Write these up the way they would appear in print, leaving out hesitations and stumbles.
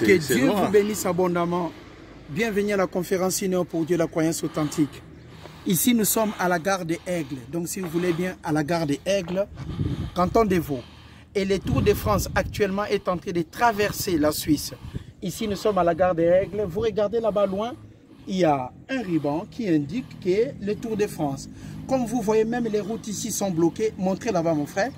Que Dieu vous bénisse abondamment. Bienvenue à la conférence Une heure pour Dieu, la croyance authentique. Ici, nous sommes à la gare des Aigles. Donc, si vous voulez bien, à la gare des Aigles, canton des Vaud. Et le Tour de France actuellement est en train de traverser la Suisse. Ici, nous sommes à la gare des Aigles. Vous regardez là-bas loin, il y a un ruban qui indique que c'est le Tour de France. Comme vous voyez, même les routes ici sont bloquées. Montrez là-bas, mon frère.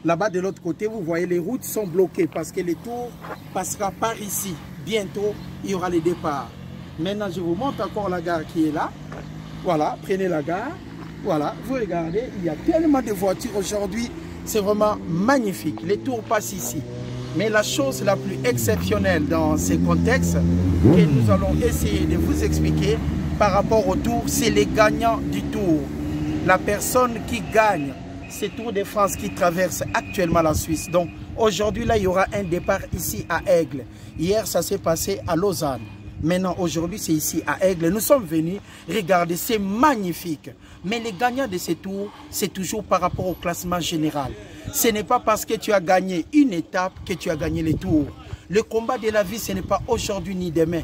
Là-bas, de l'autre côté, vous voyez, les routes sont bloquées parce que le Tour passera par ici. Bientôt, il y aura le départ. Maintenant, je vous montre encore la gare qui est là. Voilà, prenez la gare. Voilà, vous regardez, il y a tellement de voitures aujourd'hui. C'est vraiment magnifique. Les tours passent ici. Mais la chose la plus exceptionnelle dans ces contextes que nous allons essayer de vous expliquer par rapport au tour, c'est les gagnants du tour. La personne qui gagne ce Tour de France qui traverse actuellement la Suisse. Donc aujourd'hui, là, il y aura un départ ici à Aigle. Hier, ça s'est passé à Lausanne. Maintenant, aujourd'hui, c'est ici à Aigle. Nous sommes venus regarder, c'est magnifique. Mais les gagnants de ces tours, c'est toujours par rapport au classement général. Ce n'est pas parce que tu as gagné une étape que tu as gagné les tours. Le combat de la vie, ce n'est pas aujourd'hui ni demain.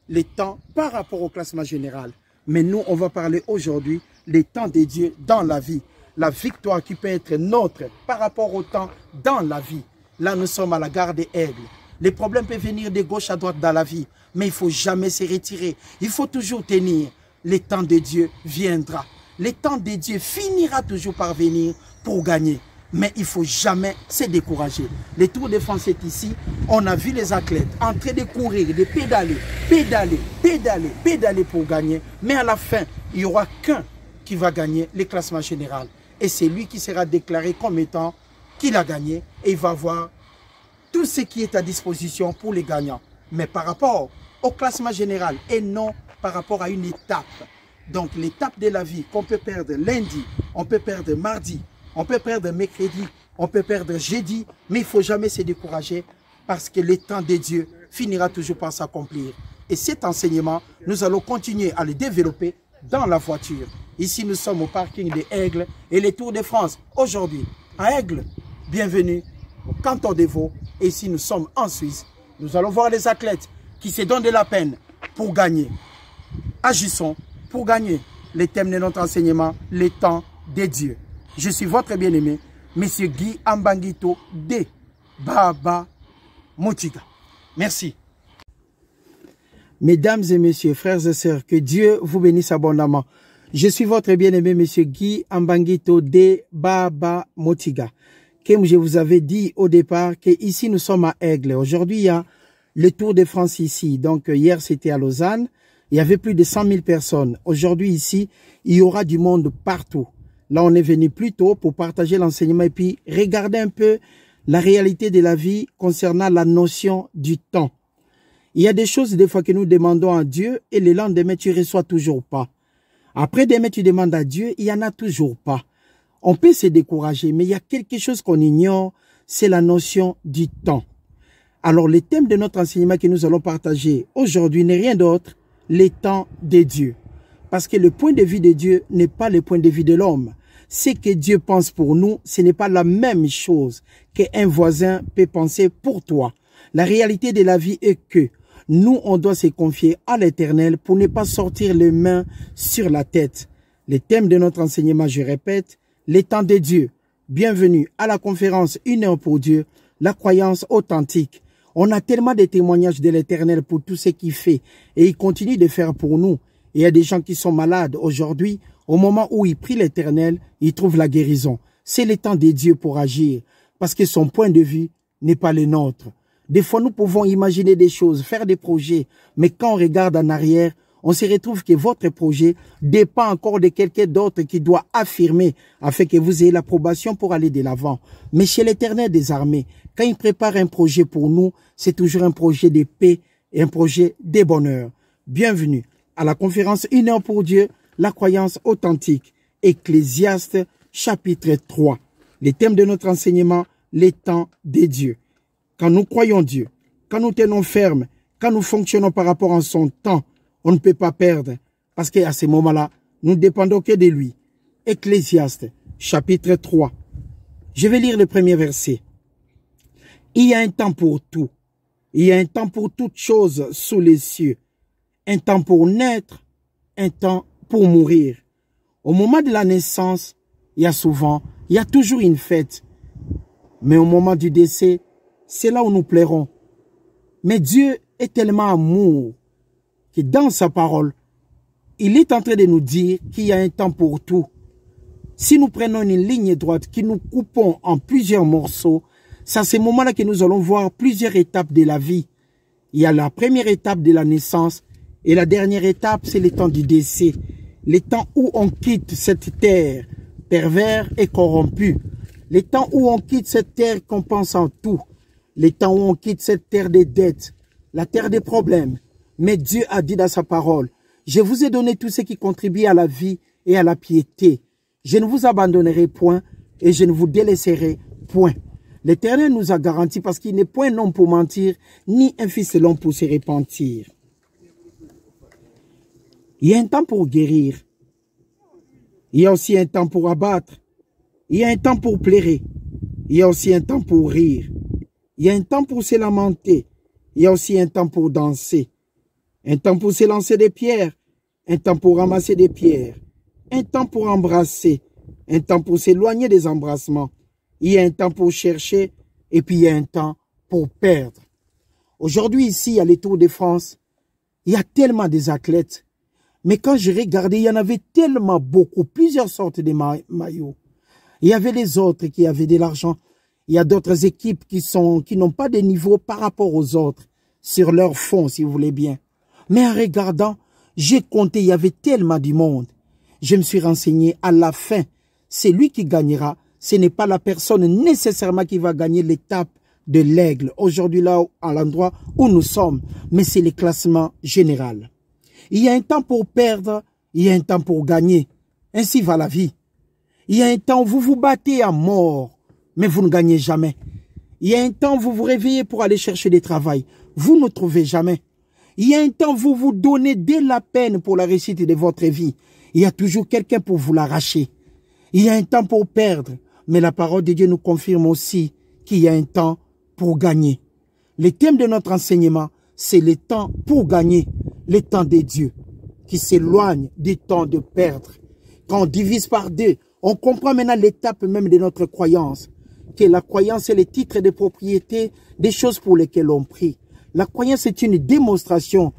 Les temps par rapport au classement général. Mais nous, on va parler aujourd'hui des temps de Dieu dans la vie. La victoire qui peut être nôtre par rapport au temps dans la vie. Là, nous sommes à la gare des Aigles. Les problèmes peuvent venir de gauche à droite dans la vie. Mais il ne faut jamais se retirer. Il faut toujours tenir. Le temps de Dieu viendra. Le temps de Dieu finira toujours par venir pour gagner. Mais il ne faut jamais se décourager. Le Tour de France est ici. On a vu les athlètes en train de courir, de pédaler, pédaler, pédaler, pédaler pour gagner. Mais à la fin, il n'y aura qu'un qui va gagner le classement général. Et c'est lui qui sera déclaré comme étant qu'il a gagné. Et il va avoir tout ce qui est à disposition pour les gagnants. Mais par rapport au classement général et non par rapport à une étape. Donc l'étape de la vie qu'on peut perdre lundi, on peut perdre mardi, on peut perdre mercredi, on peut perdre jeudi, mais il ne faut jamais se décourager parce que le temps de Dieu finira toujours par s'accomplir. Et cet enseignement, nous allons continuer à le développer dans la voiture. Ici, nous sommes au parking des Aigles et les Tours de France. Aujourd'hui, à Aigle, bienvenue au canton des Vaud. Et ici, nous sommes en Suisse. Nous allons voir les athlètes qui se donnent de la peine pour gagner. Agissons pour gagner. Les thèmes de notre enseignement, les temps de Dieu. Je suis votre bien-aimé, M. Guy Ambangito de Baba Motiga. Merci. Mesdames et messieurs, frères et sœurs, que Dieu vous bénisse abondamment. Je suis votre bien-aimé, M. Guy Ambangito de Baba Motiga. Comme je vous avais dit au départ, que ici nous sommes à Aigle. Aujourd'hui, il y a le Tour de France ici. Donc hier, c'était à Lausanne. Il y avait plus de 100 000 personnes. Aujourd'hui, ici, il y aura du monde partout. Là, on est venu plus tôt pour partager l'enseignement et puis regarder un peu la réalité de la vie concernant la notion du temps. Il y a des choses des fois que nous demandons à Dieu et le lendemain, tu ne reçois toujours pas. Après demain, tu demandes à Dieu, il n'y en a toujours pas. On peut se décourager, mais il y a quelque chose qu'on ignore, c'est la notion du temps. Alors, le thème de notre enseignement que nous allons partager aujourd'hui n'est rien d'autre, les temps de Dieu. Parce que le point de vue de Dieu n'est pas le point de vue de l'homme. Ce que Dieu pense pour nous, ce n'est pas la même chose qu'un voisin peut penser pour toi. La réalité de la vie est que nous, on doit se confier à l'Éternel pour ne pas sortir les mains sur la tête. Le thème de notre enseignement, je répète, les temps de Dieu. Bienvenue à la conférence Une heure pour Dieu, la croyance authentique. On a tellement de témoignages de l'Éternel pour tout ce qu'il fait et il continue de faire pour nous. Il y a des gens qui sont malades aujourd'hui. Au moment où ils prient l'Éternel, ils trouvent la guérison. C'est le temps de Dieu pour agir parce que son point de vue n'est pas le nôtre. Des fois, nous pouvons imaginer des choses, faire des projets, mais quand on regarde en arrière, on se retrouve que votre projet dépend encore de quelqu'un d'autre qui doit affirmer afin que vous ayez l'approbation pour aller de l'avant. Mais chez l'Éternel des armées, quand il prépare un projet pour nous, c'est toujours un projet de paix et un projet de bonheur. Bienvenue à la conférence Une heure pour Dieu, la croyance authentique. Ecclésiaste chapitre 3. Le thème de notre enseignement, les temps de Dieu. Quand nous croyons Dieu, quand nous tenons ferme, quand nous fonctionnons par rapport à son temps, on ne peut pas perdre parce qu'à ce moment-là, nous ne dépendons que de lui. Ecclésiaste chapitre 3. Je vais lire le premier verset. Il y a un temps pour tout. Il y a un temps pour toutes choses sous les cieux. Un temps pour naître, un temps pour mourir. Au moment de la naissance, il y a toujours une fête. Mais au moment du décès, c'est là où nous plairons. Mais Dieu est tellement amour que dans sa parole, il est en train de nous dire qu'il y a un temps pour tout. Si nous prenons une ligne droite, que nous coupons en plusieurs morceaux, c'est à ce moment-là que nous allons voir plusieurs étapes de la vie. Il y a la première étape de la naissance et la dernière étape, c'est le temps du décès. Le temps où on quitte cette terre pervers et corrompue. Le temps où on quitte cette terre qu'on pense en tout. Le temps où on quitte cette terre des dettes, la terre des problèmes. Mais Dieu a dit dans sa parole, je vous ai donné tout ce qui contribue à la vie et à la piété. Je ne vous abandonnerai point et je ne vous délaisserai point. L'Éternel nous a garanti parce qu'il n'est point un homme pour mentir, ni un fils de l'homme pour se repentir. Il y a un temps pour guérir. Il y a aussi un temps pour abattre. Il y a un temps pour pleurer. Il y a aussi un temps pour rire. Il y a un temps pour se lamenter. Il y a aussi un temps pour danser. Un temps pour se lancer des pierres. Un temps pour ramasser des pierres. Un temps pour embrasser. Un temps pour s'éloigner des embrassements. Il y a un temps pour chercher. Et puis il y a un temps pour perdre. Aujourd'hui ici, à les Tours de France, il y a tellement des athlètes. Mais quand je regardais, il y en avait tellement beaucoup, plusieurs sortes de maillots. Il y avait les autres qui avaient de l'argent. Il y a d'autres équipes qui n'ont pas de niveau par rapport aux autres, sur leur fond, si vous voulez bien. Mais en regardant, j'ai compté, il y avait tellement du monde. Je me suis renseigné, à la fin, c'est lui qui gagnera. Ce n'est pas la personne nécessairement qui va gagner l'étape de l'aigle, aujourd'hui là, à l'endroit où nous sommes, mais c'est le classement général. Il y a un temps pour perdre, il y a un temps pour gagner. Ainsi va la vie. Il y a un temps où vous vous battez à mort, mais vous ne gagnez jamais. Il y a un temps où vous vous réveillez pour aller chercher du travail. Vous ne trouvez jamais. Il y a un temps où vous vous donnez de la peine pour la réussite de votre vie. Il y a toujours quelqu'un pour vous l'arracher. Il y a un temps pour perdre, mais la parole de Dieu nous confirme aussi qu'il y a un temps pour gagner. Le thème de notre enseignement, c'est le temps pour gagner, le temps de Dieu, qui s'éloigne du temps de perdre. Quand on divise par deux, on comprend maintenant l'étape même de notre croyance, que la croyance est le titre de propriété des choses pour lesquelles on prie. La croyance est une démonstration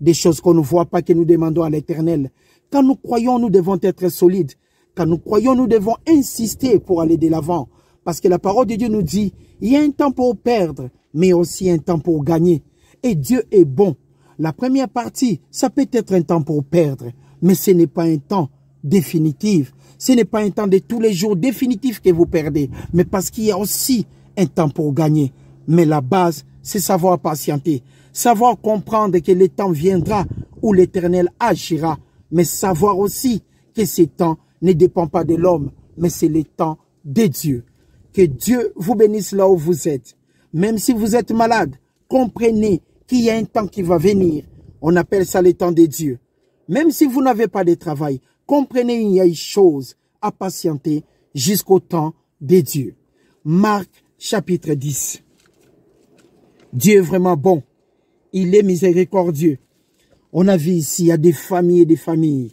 des choses qu'on ne voit pas, que nous demandons à l'Éternel. Quand nous croyons, nous devons être solides. Quand nous croyons, nous devons insister pour aller de l'avant. Parce que la parole de Dieu nous dit, il y a un temps pour perdre, mais aussi un temps pour gagner. Et Dieu est bon. La première partie, ça peut être un temps pour perdre, mais ce n'est pas un temps définitif. Ce n'est pas un temps de tous les jours définitif que vous perdez, mais parce qu'il y a aussi un temps pour gagner. Mais la base, c'est savoir patienter, savoir comprendre que le temps viendra où l'Éternel agira, mais savoir aussi que ce temps ne dépend pas de l'homme, mais c'est le temps de Dieu. Que Dieu vous bénisse là où vous êtes. Même si vous êtes malade, comprenez qu'il y a un temps qui va venir. On appelle ça le temps de Dieu. Même si vous n'avez pas de travail, comprenez qu'il y a une chose à patienter jusqu'au temps de Dieu. Marc chapitre 10. Dieu est vraiment bon. Il est miséricordieux. On a vu ici, il y a des familles et des familles.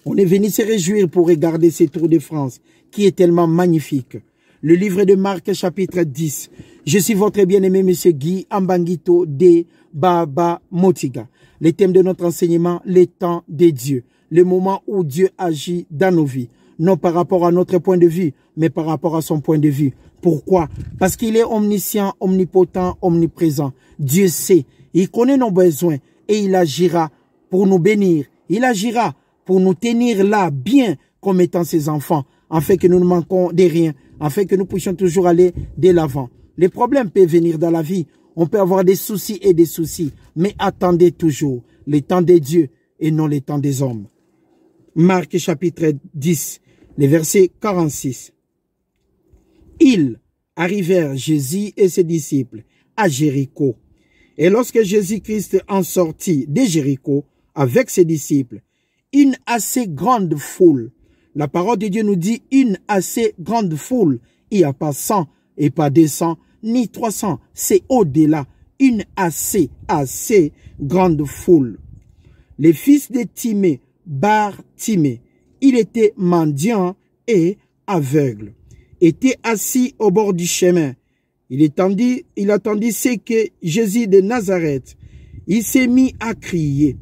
On est venu se réjouir pour regarder ces Tours de France qui est tellement magnifique. Le livre de Marc chapitre 10. Je suis votre bien-aimé monsieur Guy Ambangito de Baba Motiga. Le thème de notre enseignement, le temps de Dieu. Le moment où Dieu agit dans nos vies. Non par rapport à notre point de vue, mais par rapport à son point de vue. Pourquoi? Parce qu'il est omniscient, omnipotent, omniprésent. Dieu sait, il connaît nos besoins et il agira pour nous bénir. Il agira pour nous tenir là bien comme étant ses enfants, afin que nous ne manquons de rien, afin que nous puissions toujours aller de l'avant. Les problèmes peuvent venir dans la vie. On peut avoir des soucis et des soucis, mais attendez toujours le temps de Dieu et non le temps des hommes. Marc chapitre 10, le verset 46. Ils arrivèrent, Jésus et ses disciples, à Jéricho. Et lorsque Jésus-Christ en sortit de Jéricho avec ses disciples, une assez grande foule, la parole de Dieu nous dit une assez grande foule, il n'y a pas 100 et pas 200, ni 300, c'est au-delà, une assez grande foule. Les fils de Timée, Bar-Timée, il était mendiant et aveugle, était assis au bord du chemin. Il attendit ce que Jésus de Nazareth. Il s'est mis à crier.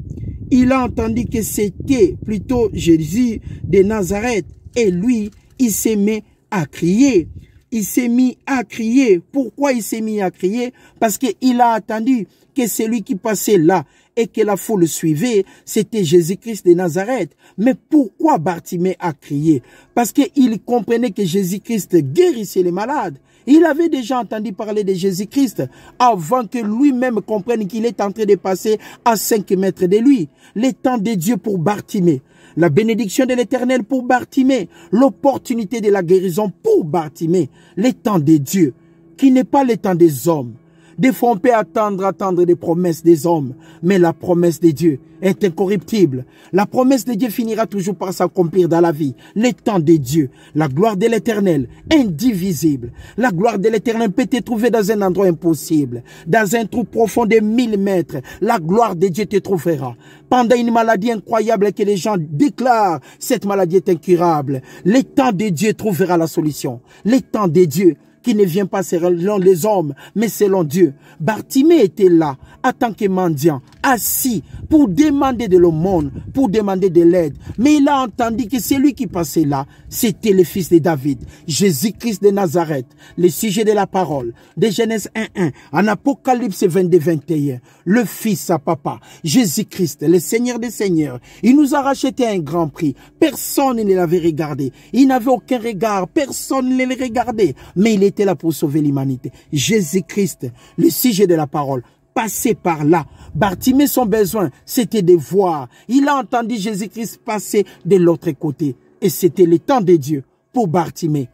Il a entendu que c'était plutôt Jésus de Nazareth. Et lui, il s'est mis à crier. Il s'est mis à crier. Pourquoi il s'est mis à crier? Parce qu'il a attendu que celui qui passait là et que la foule suivait, c'était Jésus-Christ de Nazareth. Mais pourquoi Bartimée a crié? Parce qu'il comprenait que Jésus-Christ guérissait les malades. Il avait déjà entendu parler de Jésus-Christ avant que lui-même comprenne qu'il est en train de passer à 5 mètres de lui. Le temps de Dieu pour Bartimée. La bénédiction de l'Éternel pour Bartimée. L'opportunité de la guérison pour Bartimée. Le temps de Dieu, qui n'est pas le temps des hommes. Des fois, on peut attendre des promesses des hommes. Mais la promesse de Dieu est incorruptible. La promesse de Dieu finira toujours par s'accomplir dans la vie. Le temps de Dieu, la gloire de l'Éternel, indivisible. La gloire de l'Éternel peut te trouver dans un endroit impossible. Dans un trou profond de 1000 mètres, la gloire de Dieu te trouvera. Pendant une maladie incroyable que les gens déclarent, cette maladie est incurable. Le temps de Dieu trouvera la solution. Le temps de Dieu, qui ne vient pas selon les hommes, mais selon Dieu. Bartimée était là, en tant que mendiant, assis, pour demander de l'aumône, pour demander de l'aide. Mais il a entendu que celui qui passait là, c'était le fils de David, Jésus-Christ de Nazareth, le sujet de la parole, de Genèse 1:1, en Apocalypse 22:21, le fils à papa, Jésus-Christ, le Seigneur des Seigneurs. Il nous a racheté à un grand prix. Personne ne l'avait regardé. Il n'avait aucun regard. Personne ne le regardait. Mais il était là pour sauver l'humanité. Jésus-Christ, le sujet de la parole, passait par là. Bartimée, son besoin, c'était de voir. Il a entendu Jésus-Christ passer de l'autre côté. Et c'était le temps de Dieu pour Bartimée.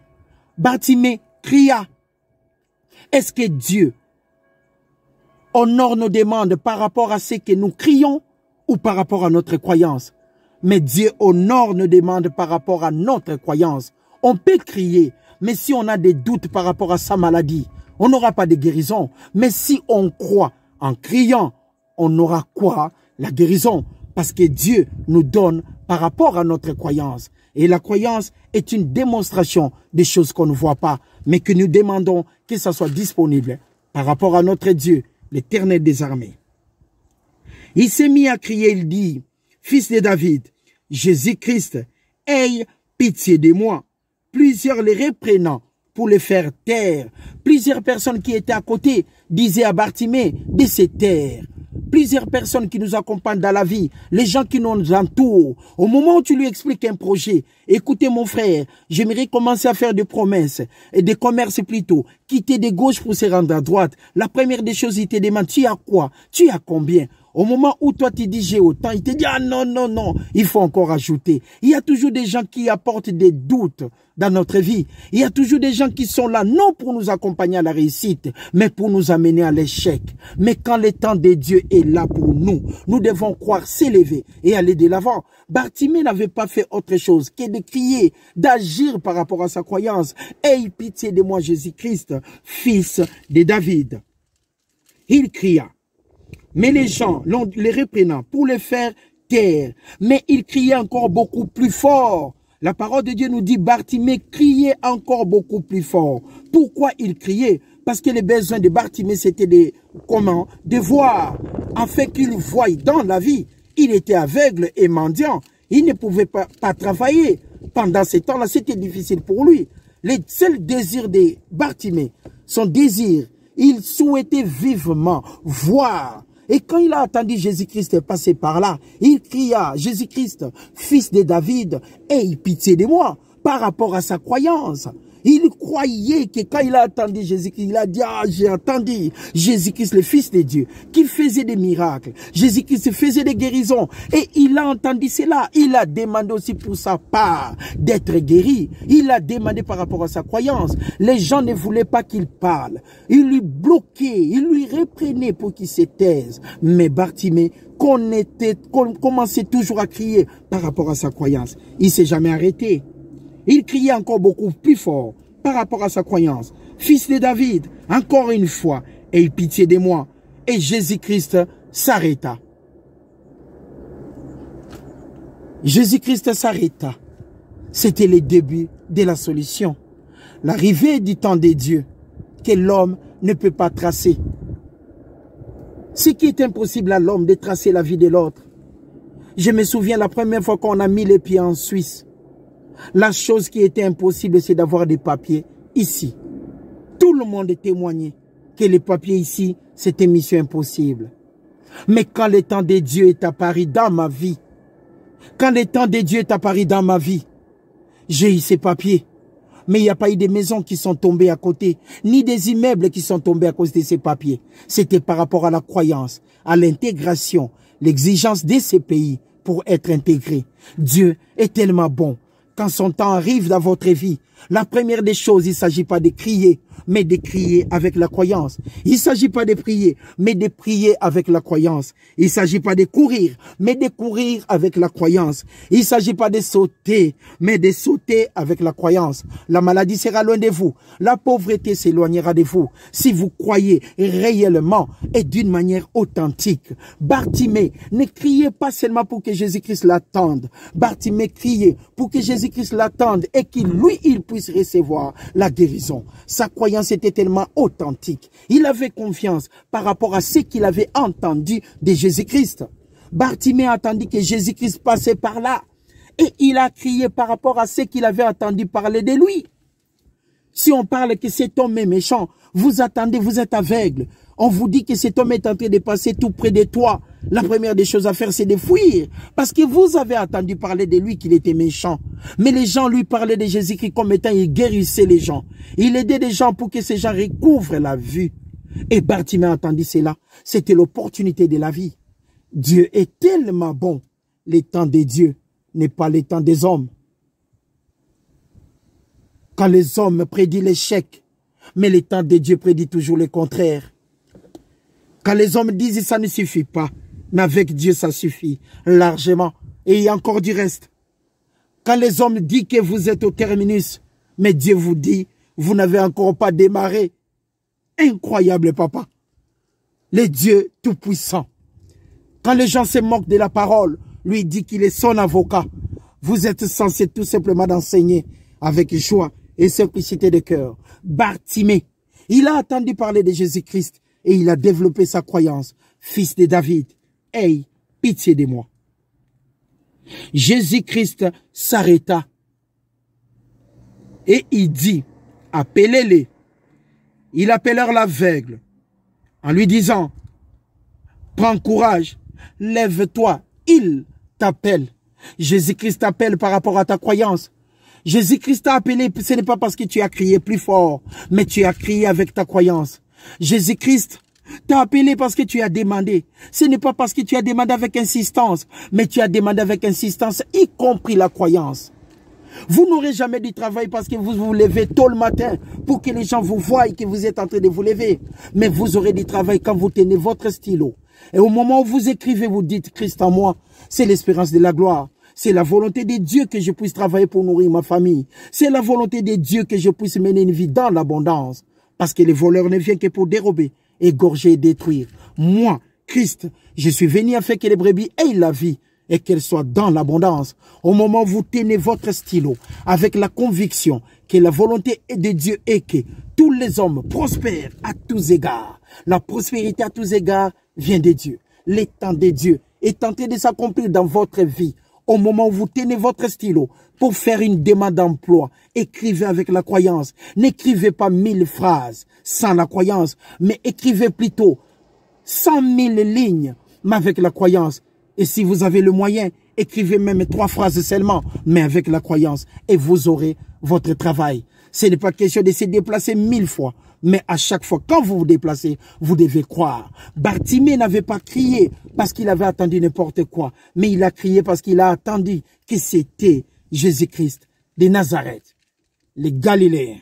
Bartimée cria. Est-ce que Dieu honore nos demandes par rapport à ce que nous crions ou par rapport à notre croyance? Mais Dieu honore nos demandes par rapport à notre croyance. On peut crier, mais si on a des doutes par rapport à sa maladie, on n'aura pas de guérison. Mais si on croit en criant, on aura quoi? La guérison. Parce que Dieu nous donne par rapport à notre croyance. Et la croyance est une démonstration des choses qu'on ne voit pas, mais que nous demandons que ça soit disponible par rapport à notre Dieu, l'Éternel des armées. Il s'est mis à crier, il dit, fils de David, Jésus-Christ, aie pitié de moi. Plusieurs les reprenant pour les faire taire. Plusieurs personnes qui étaient à côté disaient à Bartimée de se taire. Plusieurs personnes qui nous accompagnent dans la vie, les gens qui nous entourent. Au moment où tu lui expliques un projet, écoutez mon frère, j'aimerais commencer à faire des promesses, et des commerces plutôt, quitter de gauche pour se rendre à droite. La première des choses, il te demande, tu as quoi? Tu as combien? Au moment où toi tu dis j'ai autant, il te dit ah non, non, non, il faut encore ajouter. Il y a toujours des gens qui apportent des doutes dans notre vie. Il y a toujours des gens qui sont là, non pour nous accompagner à la réussite, mais pour nous amener à l'échec. Mais quand le temps de Dieu est là pour nous, nous devons croire, s'élever et aller de l'avant. Bartimée n'avait pas fait autre chose que de crier, d'agir par rapport à sa croyance. Aie pitié de moi, Jésus-Christ, fils de David. Il cria. Mais les gens, les reprenant pour les faire taire, mais il criait encore beaucoup plus fort. La parole de Dieu nous dit, Bartimée criait encore beaucoup plus fort. Pourquoi il criait? Parce que les besoins de Bartimée, c'était de voir, afin qu'il voie dans la vie. Il était aveugle et mendiant. Il ne pouvait pas travailler. Pendant ces temps-là, c'était difficile pour lui. Le seul désir de Bartimée, son désir, il souhaitait vivement voir. Et quand il a entendu Jésus-Christ passer par là, il cria, Jésus-Christ, fils de David, aie pitié de moi, par rapport à sa croyance. Il croyait que quand il a entendu Jésus-Christ, il a dit, ah, j'ai entendu Jésus-Christ, le Fils de Dieu, qui faisait des miracles. Jésus-Christ faisait des guérisons. Et il a entendu cela. Il a demandé aussi pour sa part d'être guéri. Il a demandé par rapport à sa croyance. Les gens ne voulaient pas qu'il parle. Ils lui bloquaient, ils lui reprenaient pour qu'il se taise. Mais Bartimée, qu'on commençait toujours à crier par rapport à sa croyance. Il ne s'est jamais arrêté. Il criait encore beaucoup plus fort par rapport à sa croyance. fils de David, encore une fois, aie pitié de moi. Et Jésus-Christ s'arrêta. Jésus-Christ s'arrêta. C'était le début de la solution. L'arrivée du temps de Dieu que l'homme ne peut pas tracer. Ce qui est impossible à l'homme de tracer la vie de l'autre. Je me souviens la première fois qu'on a mis les pieds en Suisse. La chose qui était impossible, c'est d'avoir des papiers ici. Tout le monde témoignait que les papiers ici, c'était mission impossible. Mais quand le temps de Dieu est apparu dans ma vie, quand le temps de Dieu est apparu dans ma vie, j'ai eu ces papiers. Mais il n'y a pas eu des maisons qui sont tombées à côté, ni des immeubles qui sont tombés à cause de ces papiers. C'était par rapport à la croyance, à l'intégration, l'exigence de ces pays pour être intégrés. Dieu est tellement bon. Quand son temps arrive dans votre vie, la première des choses, il ne s'agit pas de crier, mais de crier avec la croyance. Il ne s'agit pas de prier, mais de prier avec la croyance. Il ne s'agit pas de courir, mais de courir avec la croyance. Il ne s'agit pas de sauter, mais de sauter avec la croyance. La maladie sera loin de vous. La pauvreté s'éloignera de vous. Si vous croyez réellement et d'une manière authentique. Bartimée, ne criez pas seulement pour que Jésus-Christ l'attende. Bartimée, criez pour que Jésus-Christ l'attende et qu'il, lui, il puisse recevoir la guérison. Sa croyance était tellement authentique. Il avait confiance par rapport à ce qu'il avait entendu de Jésus-Christ. Bartimée a entendu que Jésus-Christ passait par là. Et il a crié par rapport à ce qu'il avait entendu parler de lui. Si on parle que cet homme est méchant, vous attendez, vous êtes aveugle. On vous dit que cet homme est en train de passer tout près de toi. La première des choses à faire, c'est de fuir. Parce que vous avez entendu parler de lui qu'il était méchant. Mais les gens lui parlaient de Jésus-Christ comme étant il guérissait les gens. Il aidait les gens pour que ces gens recouvrent la vue. Et Bartimée a entendu cela. C'était l'opportunité de la vie. Dieu est tellement bon. Le temps de Dieu n'est pas le temps des hommes. Quand les hommes prédisent l'échec, mais le temps de Dieu prédit toujours le contraire. Quand les hommes disent ça ne suffit pas, mais avec Dieu ça suffit largement. Et il y a encore du reste. Quand les hommes disent que vous êtes au terminus, mais Dieu vous dit, vous n'avez encore pas démarré. Incroyable, papa. Le Dieu tout-puissant. Quand les gens se moquent de la parole, lui dit qu'il est son avocat. Vous êtes censé tout simplement d'enseigner avec joie et simplicité de cœur. Bartimée, il a entendu parler de Jésus-Christ et il a développé sa croyance. Fils de David, aie pitié de moi. Jésus-Christ s'arrêta et il dit, appelez-les. Il appelèrent l'aveugle en lui disant, prends courage, lève-toi, il t'appelle. Jésus-Christ t'appelle par rapport à ta croyance. Jésus-Christ t'a appelé, ce n'est pas parce que tu as crié plus fort, mais tu as crié avec ta croyance. Jésus-Christ t'a appelé parce que tu as demandé. Ce n'est pas parce que tu as demandé avec insistance, mais tu as demandé avec insistance, y compris la croyance. Vous n'aurez jamais du travail parce que vous vous levez tôt le matin pour que les gens vous voient que vous êtes en train de vous lever. Mais vous aurez du travail quand vous tenez votre stylo. Et au moment où vous écrivez, vous dites, Christ en moi, c'est l'espérance de la gloire. C'est la volonté de Dieu que je puisse travailler pour nourrir ma famille. C'est la volonté de Dieu que je puisse mener une vie dans l'abondance. Parce que les voleurs ne viennent que pour dérober, égorger et détruire. Moi, Christ, je suis venu afin que les brebis aient la vie et qu'elles soient dans l'abondance. Au moment où vous tenez votre stylo avec la conviction que la volonté de Dieu est que tous les hommes prospèrent à tous égards. La prospérité à tous égards vient de Dieu. Le temps de Dieu est en train de s'accomplir dans votre vie. Au moment où vous tenez votre stylo pour faire une demande d'emploi, écrivez avec la croyance. N'écrivez pas 1000 phrases sans la croyance, mais écrivez plutôt 100 000 lignes, mais avec la croyance. Et si vous avez le moyen, écrivez même 3 phrases seulement, mais avec la croyance. Et vous aurez votre travail. Ce n'est pas question de se déplacer 1000 fois. Mais à chaque fois, quand vous vous déplacez, vous devez croire. Bartimée n'avait pas crié parce qu'il avait attendu n'importe quoi. Mais il a crié parce qu'il a attendu que c'était Jésus-Christ de Nazareth, les Galiléens.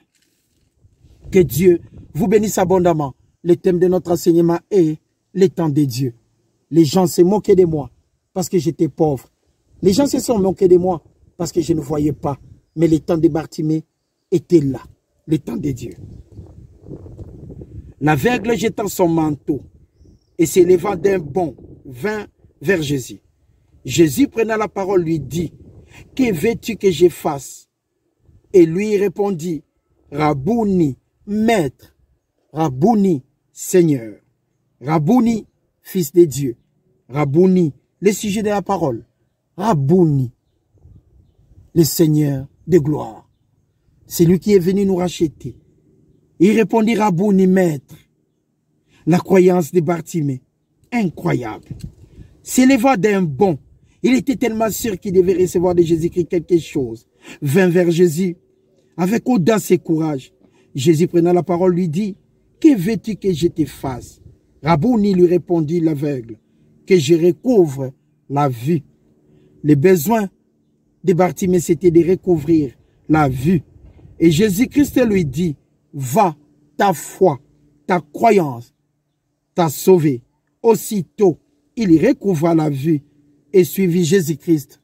Que Dieu vous bénisse abondamment. Le thème de notre enseignement est le temps de Dieu. Les gens se moquaient de moi parce que j'étais pauvre. Les gens se sont moqués de moi parce que je ne voyais pas. Mais le temps de Bartimée était là, le temps de Dieu. L'aveugle jetant son manteau et s'élevant d'un bond, vint vers Jésus. Jésus prenant la parole lui dit, « Que veux-tu que je fasse ?» Et lui répondit, « Rabouni, maître, Rabouni, Seigneur, Rabouni, fils de Dieu, Rabouni, le sujet de la parole, Rabouni, le Seigneur de gloire. » C'est lui qui est venu nous racheter. Il répondit, Rabouni, maître. La croyance de Bartimée, incroyable. S'éleva d'un bond, il était tellement sûr qu'il devait recevoir de Jésus-Christ quelque chose. Vint vers Jésus, avec audace et courage. Jésus prenant la parole lui dit, « Que veux-tu que je te fasse ?» Rabouni lui répondit l'aveugle, « Que je recouvre la vue. » Le besoin de Bartimée, c'était de recouvrir la vue. Et Jésus-Christ lui dit, « Va, ta foi, ta croyance t'a sauvé. » Aussitôt, il recouvra la vue et suivit Jésus-Christ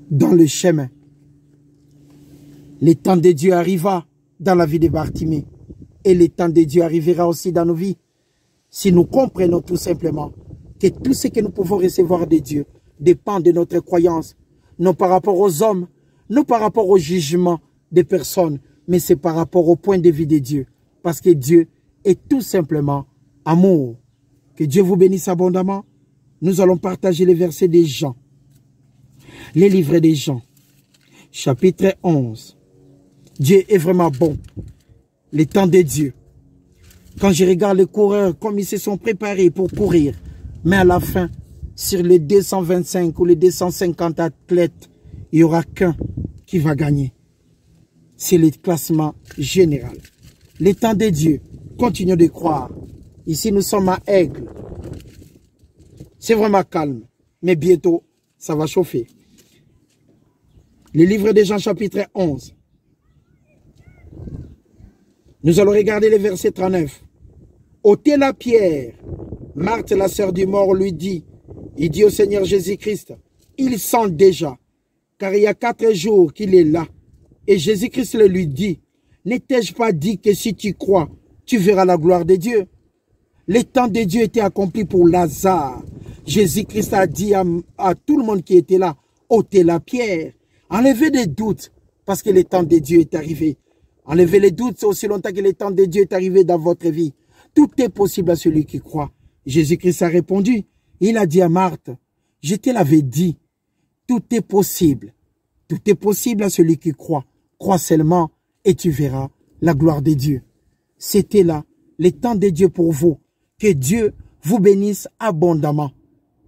dans le chemin. Le temps de Dieu arriva dans la vie de Bartimée et le temps de Dieu arrivera aussi dans nos vies. Si nous comprenons tout simplement que tout ce que nous pouvons recevoir de Dieu dépend de notre croyance, non par rapport aux hommes, non par rapport au jugement des personnes, mais c'est par rapport au point de vue de Dieu. Parce que Dieu est tout simplement amour. Que Dieu vous bénisse abondamment. Nous allons partager les versets des Jean. Les livres des Jean, chapitre 11. Dieu est vraiment bon. Le temps de Dieu. Quand je regarde les coureurs, comme ils se sont préparés pour courir, mais à la fin, sur les 225 ou les 250 athlètes, il n'y aura qu'un qui va gagner. C'est le classement général. Le temps de Dieu, continuons de croire. Ici, nous sommes à Aigle. C'est vraiment calme, mais bientôt, ça va chauffer. Le livre de Jean, chapitre 11. Nous allons regarder le verset 39. Ôtez la pierre. Marthe, la sœur du mort, lui dit, il dit au Seigneur Jésus-Christ, il sent déjà, car il y a 4 jours qu'il est là. Et Jésus-Christ lui dit, n'ai-je pas dit que si tu crois, tu verras la gloire de Dieu? Le temps de Dieu était accompli pour Lazare. Jésus-Christ a dit à tout le monde qui était là, ôtez la pierre, enlevez des doutes, parce que le temps de Dieu est arrivé. Enlevez les doutes aussi longtemps que le temps de Dieu est arrivé dans votre vie. Tout est possible à celui qui croit. Jésus-Christ a répondu. Il a dit à Marthe, je te l'avais dit, tout est possible. Tout est possible à celui qui croit. Crois seulement et tu verras la gloire de Dieu. C'était là le temps de Dieu pour vous. Que Dieu vous bénisse abondamment.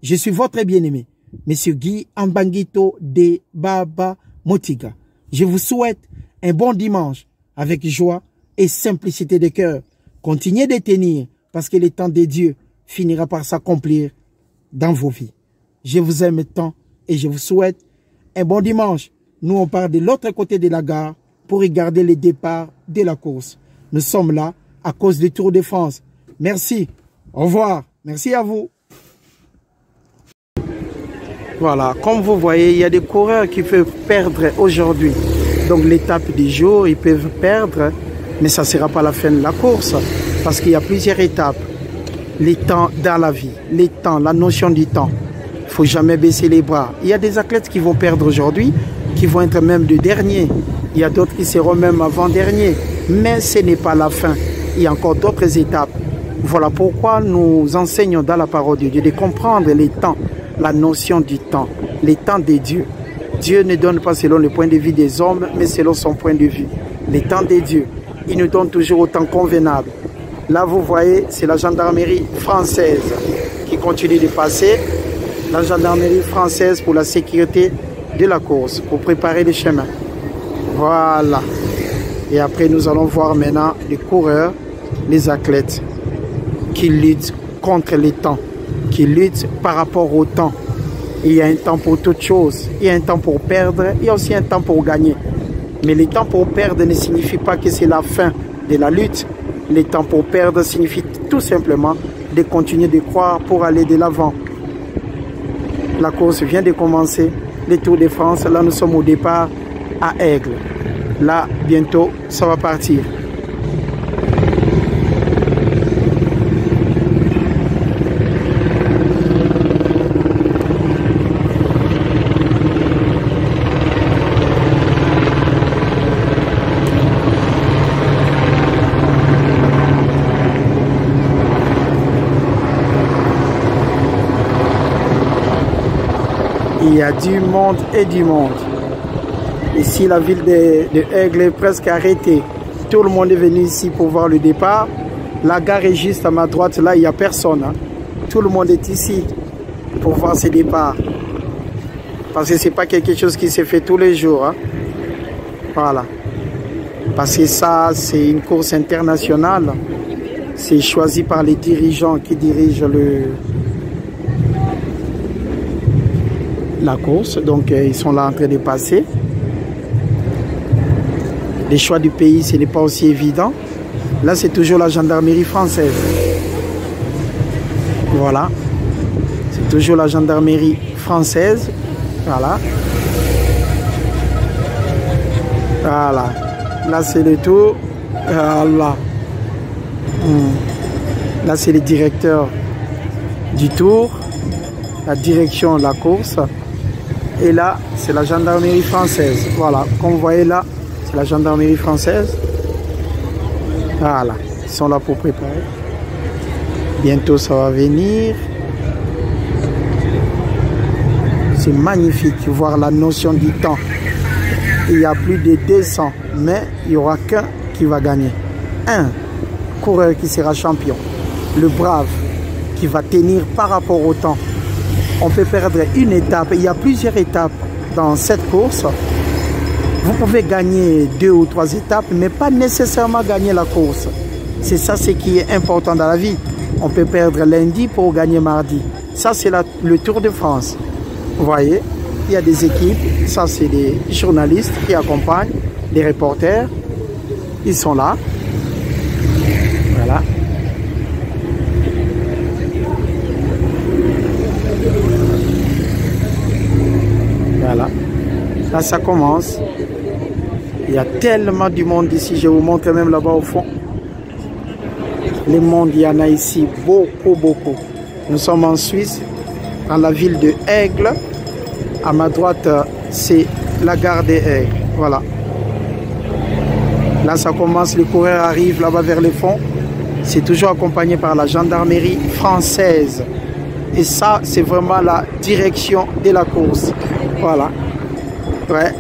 Je suis votre bien-aimé, Monsieur Guy Ambangito de Baba Motiga. Je vous souhaite un bon dimanche avec joie et simplicité de cœur. Continuez de tenir parce que le temps de Dieu finira par s'accomplir dans vos vies. Je vous aime tant et je vous souhaite un bon dimanche. Nous, on part de l'autre côté de la gare pour regarder le départ de la course. Nous sommes là à cause du Tour de France. Merci. Au revoir. Merci à vous. Voilà, comme vous voyez, il y a des coureurs qui peuvent perdre aujourd'hui. Donc l'étape du jour, ils peuvent perdre, mais ça ne sera pas la fin de la course. Parce qu'il y a plusieurs étapes. Les temps dans la vie, les temps, la notion du temps. Il ne faut jamais baisser les bras. Il y a des athlètes qui vont perdre aujourd'hui, qui vont être même de dernier. Il y a d'autres qui seront même avant-dernier. Mais ce n'est pas la fin. Il y a encore d'autres étapes. Voilà pourquoi nous enseignons dans la parole de Dieu de comprendre les temps, la notion du temps, les temps de Dieu. Dieu ne donne pas selon le point de vue des hommes, mais selon son point de vue. Les temps de Dieu, il nous donne toujours au temps convenable. Là, vous voyez, c'est la gendarmerie française qui continue de passer. La gendarmerie française pour la sécurité de la course, pour préparer le chemin. Voilà. Et après, nous allons voir maintenant les coureurs, les athlètes qui luttent contre les temps, qui luttent par rapport au temps. Il y a un temps pour toute chose. Il y a un temps pour perdre, il y a aussi un temps pour gagner. Mais le temps pour perdre ne signifie pas que c'est la fin de la lutte. Le temps pour perdre signifie tout simplement de continuer de croire pour aller de l'avant. La course vient de commencer, le Tour de France. Là, nous sommes au départ à Aigle. Là, bientôt, ça va partir. Il y a du monde et du monde. Ici, la ville de Aigle est presque arrêtée. Tout le monde est venu ici pour voir le départ. La gare est juste à ma droite. Là, il n'y a personne. Hein. Tout le monde est ici pour voir ce départ. Parce que ce n'est pas quelque chose qui se fait tous les jours. Hein. Voilà. Parce que ça, c'est une course internationale. C'est choisi par les dirigeants qui dirigent la course. Donc, ils sont là en train de passer. Les choix du pays, ce n'est pas aussi évident. Là, c'est toujours la gendarmerie française. Voilà. C'est toujours la gendarmerie française. Voilà. Voilà. Là, c'est le tour. Voilà. Là, c'est le directeur du tour. La direction de la course. Et là, c'est la gendarmerie française. Voilà. Comme vous voyez là, c'est la gendarmerie française. Voilà. Ils sont là pour préparer. Bientôt, ça va venir. C'est magnifique de voir la notion du temps. Il y a plus de 200, mais il n'y aura qu'un qui va gagner. Un coureur qui sera champion. Le brave qui va tenir par rapport au temps. On peut perdre une étape. Il y a plusieurs étapes dans cette course. Vous pouvez gagner 2 ou 3 étapes, mais pas nécessairement gagner la course. C'est ça ce qui est important dans la vie. On peut perdre lundi pour gagner mardi. Ça, c'est le Tour de France. Vous voyez, il y a des équipes. Ça, c'est des journalistes qui accompagnent, des reporters. Ils sont là. Voilà. Voilà. Là, ça commence. Il y a tellement du monde ici. Je vous montre même là-bas au fond. Le monde, il y en a ici beaucoup, beaucoup. Nous sommes en Suisse, dans la ville de Aigle. À ma droite, c'est la gare des Aigles. Voilà. Là, ça commence. Les coureurs arrivent là-bas vers le fond. C'est toujours accompagné par la gendarmerie française. Et ça, c'est vraiment la direction de la course. Voilà. Ouais.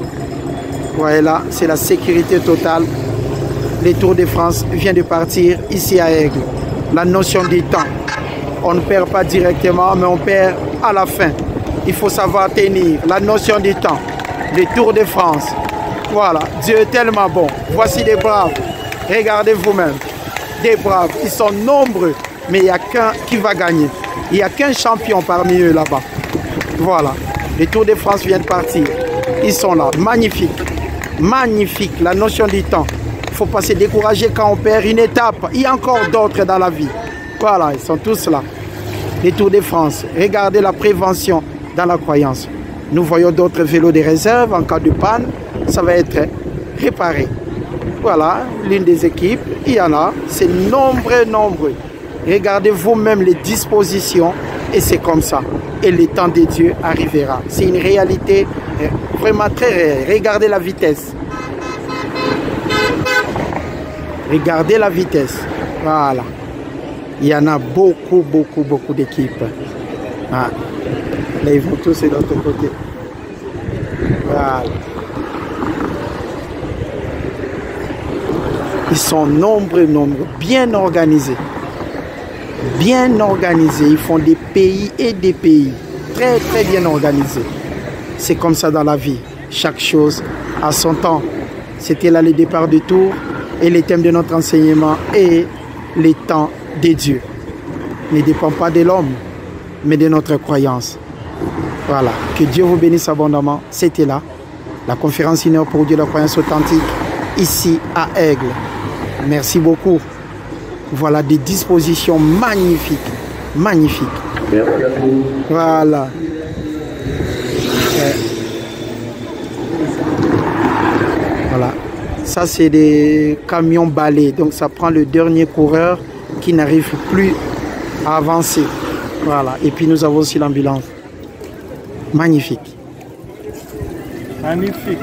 Voyez là, c'est la sécurité totale. Le Tour de France vient de partir ici à Aigle. La notion du temps. On ne perd pas directement, mais on perd à la fin. Il faut savoir tenir la notion du temps. Le Tour de France. Voilà, Dieu est tellement bon. Voici des braves. Regardez vous-même. Des braves. Ils sont nombreux, mais il n'y a qu'un qui va gagner. Il n'y a qu'un champion parmi eux là-bas. Voilà. Le Tour de France vient de partir. Ils sont là. Magnifique. Magnifique. La notion du temps. Il ne faut pas se décourager quand on perd une étape. Il y a encore d'autres dans la vie. Voilà, ils sont tous là. Les Tours de France. Regardez la prévention dans la croyance. Nous voyons d'autres vélos de réserve en cas de panne. Ça va être réparé. Voilà, l'une des équipes. Il y en a. C'est nombreux. Regardez vous-même les dispositions. Et c'est comme ça. Et le temps de Dieu arrivera. C'est une réalité vraiment très réelle. Regardez la vitesse. Regardez la vitesse. Voilà. Il y en a beaucoup d'équipes. Ah. Là, ils vont tous de l'autre côté. Voilà. Ils sont nombreux, bien organisés. Bien organisés. Ils font des pays et des pays. Très bien organisés. C'est comme ça dans la vie. Chaque chose a son temps. C'était là le départ du tour. Et le thème de notre enseignement est le temps de Dieu. Ne dépend pas de l'homme, mais de notre croyance. Voilà. Que Dieu vous bénisse abondamment. C'était là la conférence 1 heure pour Dieu, la croyance authentique, ici à Aigle. Merci beaucoup. Voilà des dispositions magnifiques. Magnifiques. Voilà. Voilà. Ça, c'est des camions balais. Donc, ça prend le dernier coureur qui n'arrive plus à avancer. Voilà. Et puis, nous avons aussi l'ambulance. Magnifique. Magnifique.